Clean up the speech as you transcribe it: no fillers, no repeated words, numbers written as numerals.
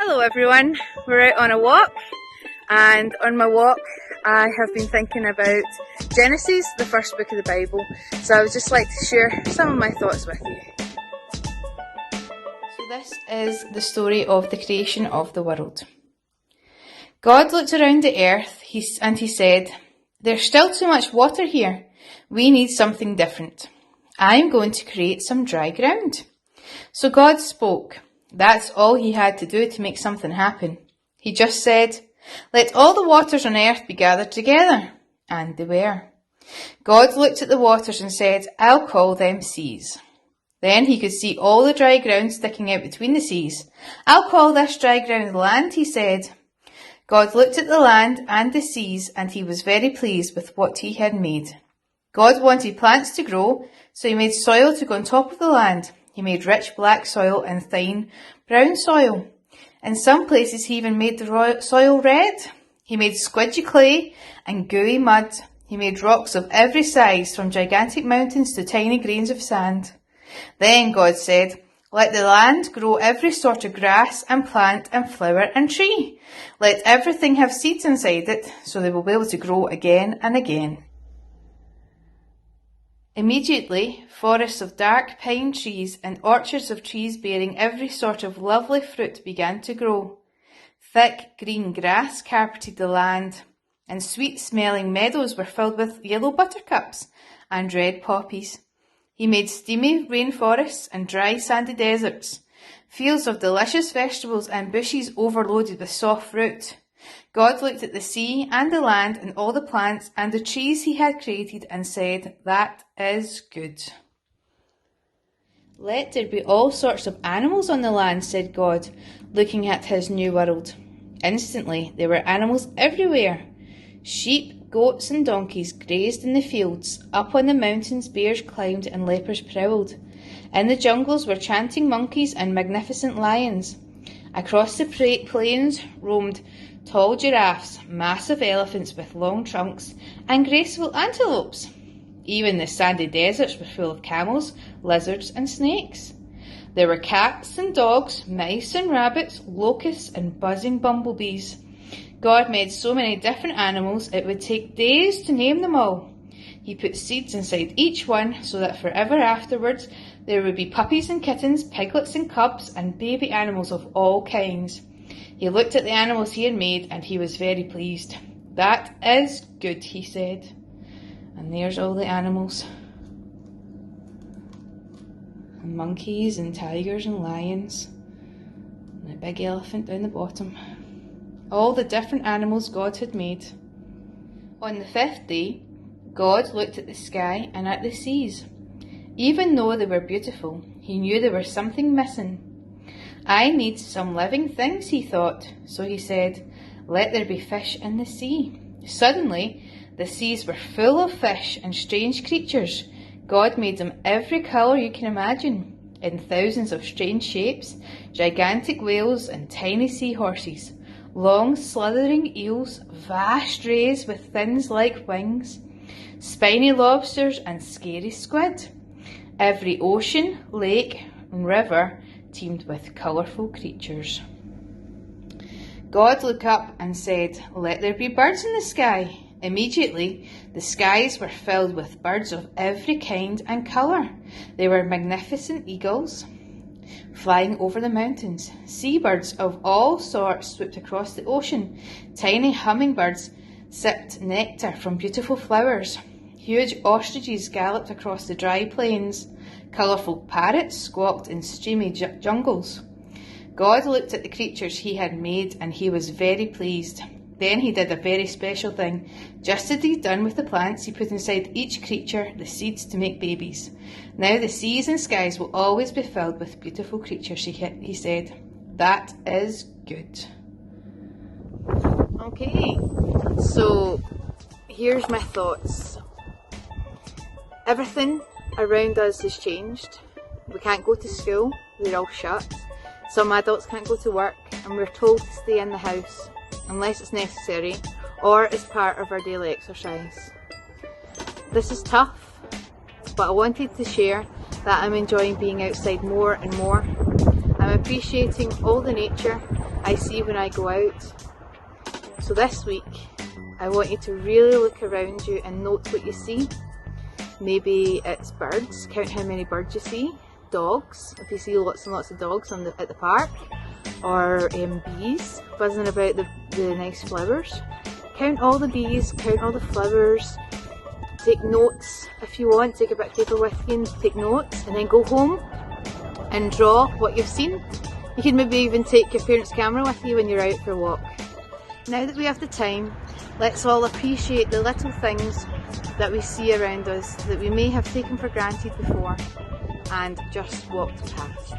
Hello everyone, we're out on a walk, and on my walk I have been thinking about Genesis, the first book of the Bible, so I would just like to share some of my thoughts with you. So this is the story of the creation of the world. God looked around the earth and he said, "There's still too much water here. We need something different. I'm going to create some dry ground." So God spoke. That's all he had to do to make something happen. He just said, "Let all the waters on earth be gathered together." And they were. God looked at the waters and said, "I'll call them seas." Then he could see all the dry ground sticking out between the seas. "I'll call this dry ground land," he said. God looked at the land and the seas, and he was very pleased with what he had made. God wanted plants to grow, so he made soil to go on top of the land. He made rich black soil and fine brown soil. In some places he even made the soil red. He made squidgy clay and gooey mud. He made rocks of every size, from gigantic mountains to tiny grains of sand. Then God said, "Let the land grow every sort of grass and plant and flower and tree. Let everything have seeds inside it, so they will be able to grow again and again." Immediately, forests of dark pine trees and orchards of trees bearing every sort of lovely fruit began to grow. Thick green grass carpeted the land, and sweet-smelling meadows were filled with yellow buttercups and red poppies. He made steamy rainforests and dry sandy deserts, fields of delicious vegetables and bushes overloaded with soft fruit. God looked at the sea and the land and all the plants and the trees he had created and said, "That is good." "Let there be all sorts of animals on the land," said God, looking at his new world. Instantly, there were animals everywhere. Sheep, goats and donkeys grazed in the fields. Up on the mountains, bears climbed and leopards prowled. In the jungles were chanting monkeys and magnificent lions. Across the plains roamed tall giraffes, massive elephants with long trunks, and graceful antelopes. Even the sandy deserts were full of camels, lizards and snakes. There were cats and dogs, mice and rabbits, locusts and buzzing bumblebees. God made so many different animals it would take days to name them all. He put seeds inside each one so that forever afterwards there would be puppies and kittens, piglets and cubs, and baby animals of all kinds. He looked at the animals he had made and he was very pleased. "That is good," he said. And there's all the animals. And monkeys and tigers and lions. And a big elephant down the bottom. All the different animals God had made. On the fifth day, God looked at the sky and at the seas. Even though they were beautiful, he knew there was something missing. "I need some living things," he thought. So he said, "Let there be fish in the sea." Suddenly, the seas were full of fish and strange creatures. God made them every colour you can imagine, in thousands of strange shapes, gigantic whales and tiny seahorses, long slithering eels, vast rays with fins like wings, spiny lobsters and scary squid. Every ocean, lake and river teemed with colourful creatures. God looked up and said, "Let there be birds in the sky." Immediately, the skies were filled with birds of every kind and colour. They were magnificent eagles flying over the mountains. Seabirds of all sorts swooped across the ocean. Tiny hummingbirds sipped nectar from beautiful flowers. Huge ostriches galloped across the dry plains. Colourful parrots squawked in streamy jungles. God looked at the creatures he had made and he was very pleased. Then he did a very special thing. Just as he'd done with the plants, he put inside each creature the seeds to make babies. "Now the seas and skies will always be filled with beautiful creatures," he said. "That is good." Okay, so here's my thoughts. Everything around us has changed. We can't go to school, they're all shut. Some adults can't go to work, and we're told to stay in the house unless it's necessary or as part of our daily exercise. This is tough, but I wanted to share that I'm enjoying being outside more and more. I'm appreciating all the nature I see when I go out. So this week, I want you to really look around you and note what you see. Maybe it's birds, count how many birds you see. Dogs, if you see lots and lots of dogs at the park. Or bees buzzing about the nice flowers. Count all the bees, count all the flowers. Take notes if you want, take a bit of paper with you and take notes, and then go home and draw what you've seen. You can maybe even take your parents' camera with you when you're out for a walk. Now that we have the time, let's all appreciate the little things that we see around us that we may have taken for granted before and just walked past.